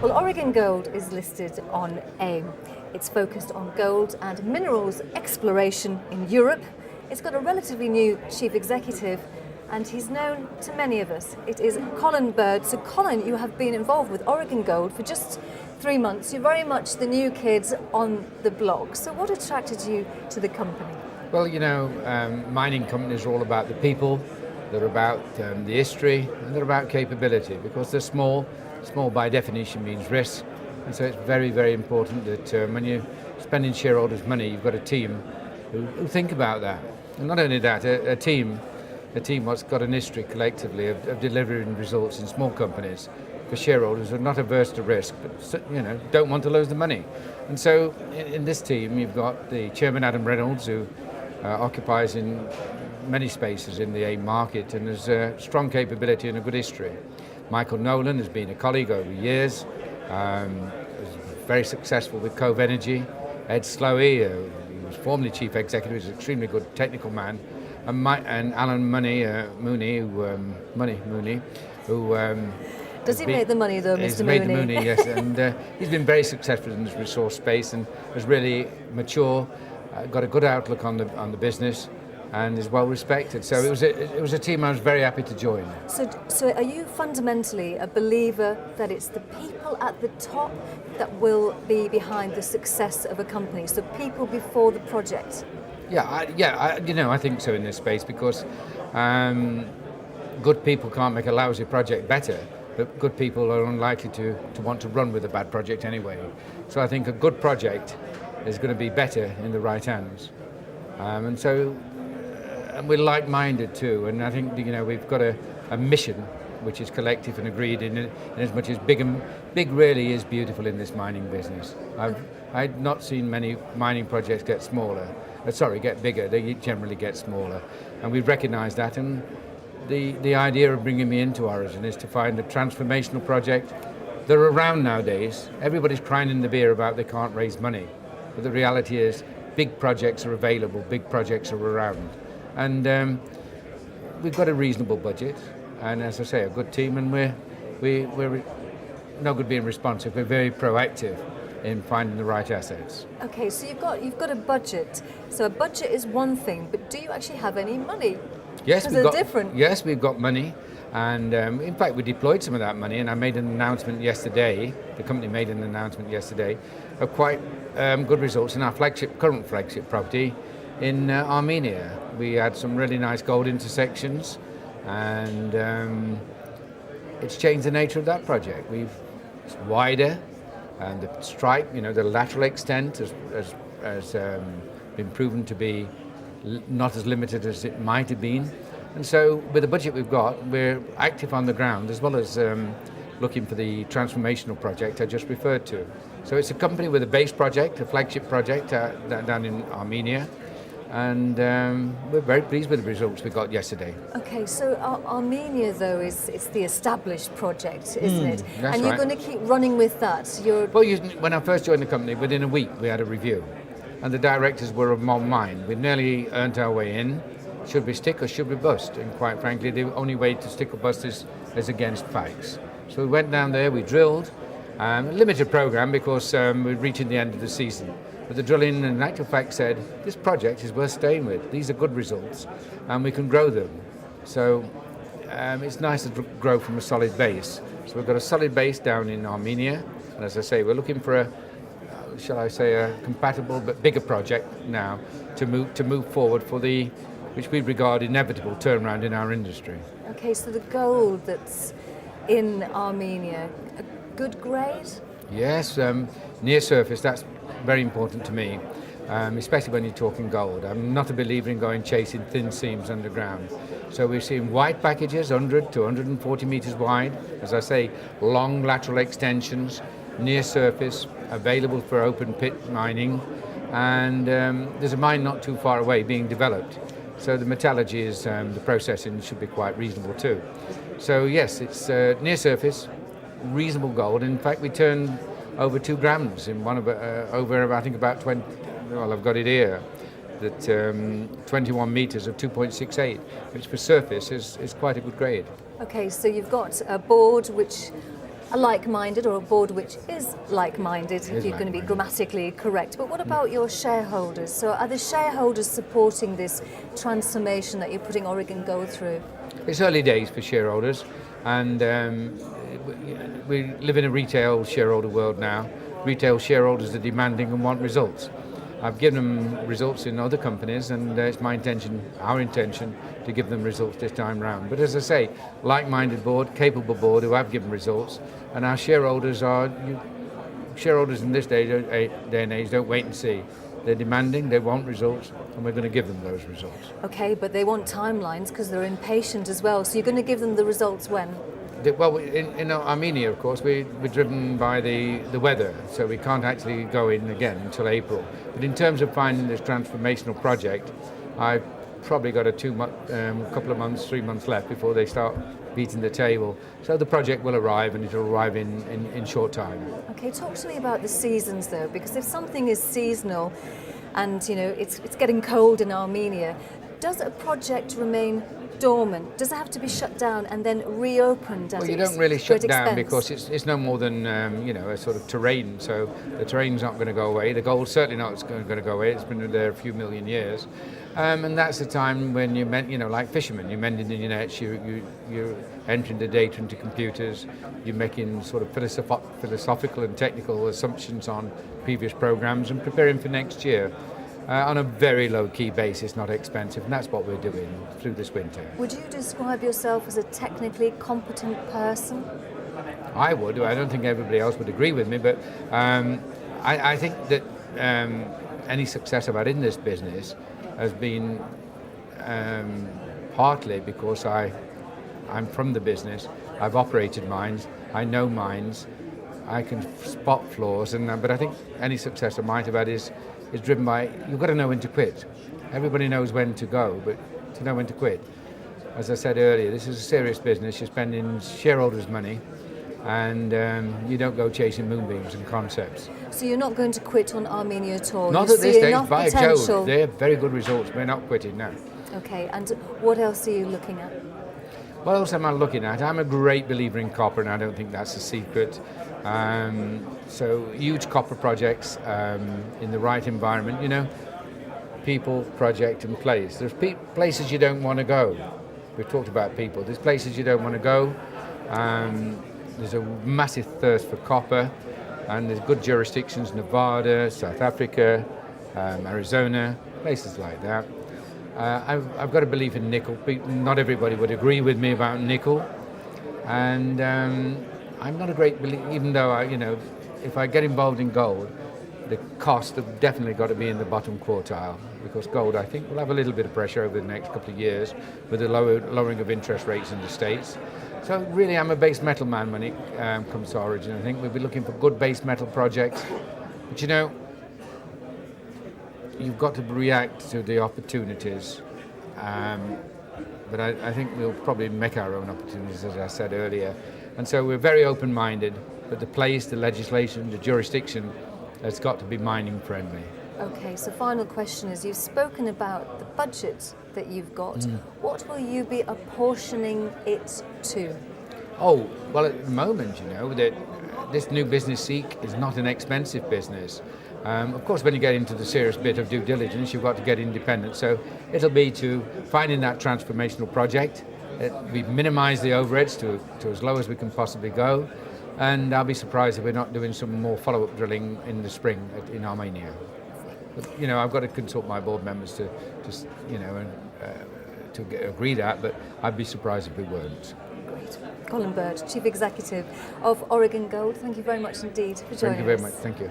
Well, Orogen Gold is listed on AIM. It's focused on gold and minerals exploration in Europe. It's got a relatively new chief executive, and he's known to many of us. It is Colin Bird. So Colin, you have been involved with Orogen Gold for just 3 months. You're very much the new kids on the block. So what attracted you to the company? Well, mining companies are all about the people, they're about the history, and they're about capability, because they're small. Small by definition means risk, and so it's very, very important that when you're spending shareholders' money, you've got a team who think about that. And not only that, a team what's got an history collectively of delivering results in small companies for shareholders who are not averse to risk, but don't want to lose the money. And so in this team, you've got the chairman, Adam Reynolds, who occupies in many spaces in the AIM market and has a strong capability and a good history. Michael Nolan has been a colleague over years, was very successful with Cove Energy. Ed Slowey, who was formerly chief executive, is an extremely good technical man. And Alan Mooney, who does he make the money though, Mr. Mooney? He's made the money, yes, and he's been very successful in this resource space and is really mature, got a good outlook on the business, and is well respected. So it was a team I was very happy to join. So are you fundamentally a believer that it's the people at the top that will be behind the success of a company? So people before the project? I think so in this space, because good people can't make a lousy project better, but good people are unlikely to want to run with a bad project anyway. So I think a good project is going to be better in the right hands. And we're like-minded too, and I think we've got a mission which is collective and agreed in as much as big really is beautiful in this mining business. I've not seen many mining projects get bigger. They generally get smaller, and we've recognised that. And the idea of bringing me into Orogen is to find a transformational project. They're around nowadays. Everybody's crying in the beer about they can't raise money, but the reality is big projects are available. Big projects are around. And we've got a reasonable budget, and as I say, a good team, and we're no good being responsive. We're very proactive in finding the right assets. Okay, so you've got a budget. So a budget is one thing, but do you actually have any money? Yes, because they're different. Yes, we've got money, and in fact, we deployed some of that money. And I made an announcement yesterday. The company made an announcement yesterday of quite good results in our current flagship property in Armenia. We had some really nice gold intersections, and it's changed the nature of that project. It's wider, and the strike, the lateral extent has been proven to be not as limited as it might have been. And so with the budget we've got, we're active on the ground, as well as looking for the transformational project I just referred to. So it's a company with a base project, a flagship project down in Armenia, and we're very pleased with the results we got yesterday. Okay, so Armenia, though, it's the established project, isn't it? That's and you're right. going to keep running with that? Well, when I first joined the company, within a week we had a review, and the directors were of one mind. We'd nearly earned our way in. Should we stick or should we bust? And quite frankly, the only way to stick or bust is against facts. So we went down there, we drilled, a limited program because we're reaching the end of the season. But the drilling, in actual fact, said this project is worth staying with. These are good results, and we can grow them. So it's nice to grow from a solid base. So we've got a solid base down in Armenia, and as I say, we're looking for a compatible but bigger project now to move forward for which we regard inevitable turnaround in our industry. Okay, so the gold that's in Armenia, a good grade? Yes, near surface, that's very important to me, especially when you're talking gold. I'm not a believer in going chasing thin seams underground. So we're seeing wide packages, 100 to 140 meters wide. As I say, long lateral extensions, near surface, available for open pit mining. And there's a mine not too far away being developed. So the metallurgy the processing should be quite reasonable too. So yes, it's near surface, reasonable gold. In fact, we turned over 2 grams in one of over, I think, about 20. Well, I've got it here. That 21 meters of 2.68, which for surface is quite a good grade. Okay, so you've got a board which a like-minded, or a board which is like-minded, if you're going to be grammatically correct. But what about your shareholders? So are the shareholders supporting this transformation that you're putting Orogen Gold through? It's early days for shareholders, and we live in a retail shareholder world now. Retail shareholders are demanding and want results. I've given them results in other companies, and it's my intention, our intention, to give them results this time round. But as I say, like-minded board, capable board who have given results, and our shareholders shareholders in this day and age don't wait and see. They're demanding, they want results, and we're going to give them those results. Okay, but they want timelines because they're impatient as well. So you're going to give them the results when? Well, in Armenia, of course, we're driven by the weather, so we can't actually go in again until April. But in terms of finding this transformational project, I've probably got a couple of months, 3 months left before they start beating the table. So the project will arrive, and it'll arrive in short time. Okay, talk to me about the seasons though, because if something is seasonal and it's getting cold in Armenia, does a project remain dormant? Does it have to be shut down and then reopened? Well, you don't really shut down because it's no more than a sort of terrain. So the terrain's not going to go away. The gold's certainly not going to go away. It's been there a few million years, and that's the time when you like fishermen, you're mending your nets, you're entering the data into computers, you're making sort of philosophical and technical assumptions on previous programs and preparing for next year. On a very low-key basis, not expensive, and that's what we're doing through this winter. Would you describe yourself as a technically competent person? I would. I don't think everybody else would agree with me, but I think that any success I've had in this business has been partly because I'm from the business. I've operated mines. I know mines. I can spot flaws, but I think any success I might have had is driven by, you've got to know when to quit. Everybody knows when to go, but to know when to quit. As I said earlier, this is a serious business. You're spending shareholders' money, and you don't go chasing moonbeams and concepts. So you're not going to quit on Armenia at all? Not at this stage, by Jove. They have very good results. We're not quitting now. Okay, and what else are you looking at? What else am I looking at? I'm a great believer in copper, and I don't think that's a secret. So huge copper projects in the right environment, people, project and place. There's places you don't want to go. We've talked about people. There's places you don't want to go. There's a massive thirst for copper, and there's good jurisdictions, Nevada, South Africa, Arizona, places like that. I've got a belief in nickel. Not everybody would agree with me about nickel, and I'm not a great believer, even though if I get involved in gold, the cost have definitely got to be in the bottom quartile, because gold, I think, will have a little bit of pressure over the next couple of years with the lowering of interest rates in the States. So really, I'm a base metal man when it comes to Orogen. I think we'll be looking for good base metal projects, but you've got to react to the opportunities. But I think we'll probably make our own opportunities, as I said earlier. And so we're very open-minded, but the place, the legislation, the jurisdiction has got to be mining friendly. Okay, so final question is, you've spoken about the budget that you've got. What will you be apportioning it to? Oh, well, at the moment, that this new business seek is not an expensive business. Of course, when you get into the serious bit of due diligence, you've got to get independent. So it'll be to finding that transformational project. We've minimised the overheads to as low as we can possibly go. And I'll be surprised if we're not doing some more follow-up drilling in the spring in Armenia. But, I've got to consult my board members to agree that, but I'd be surprised if we weren't. Great. Colin Bird, Chief Executive of Orogen Gold, thank you very much indeed for joining us. Thank you very much. Thank you.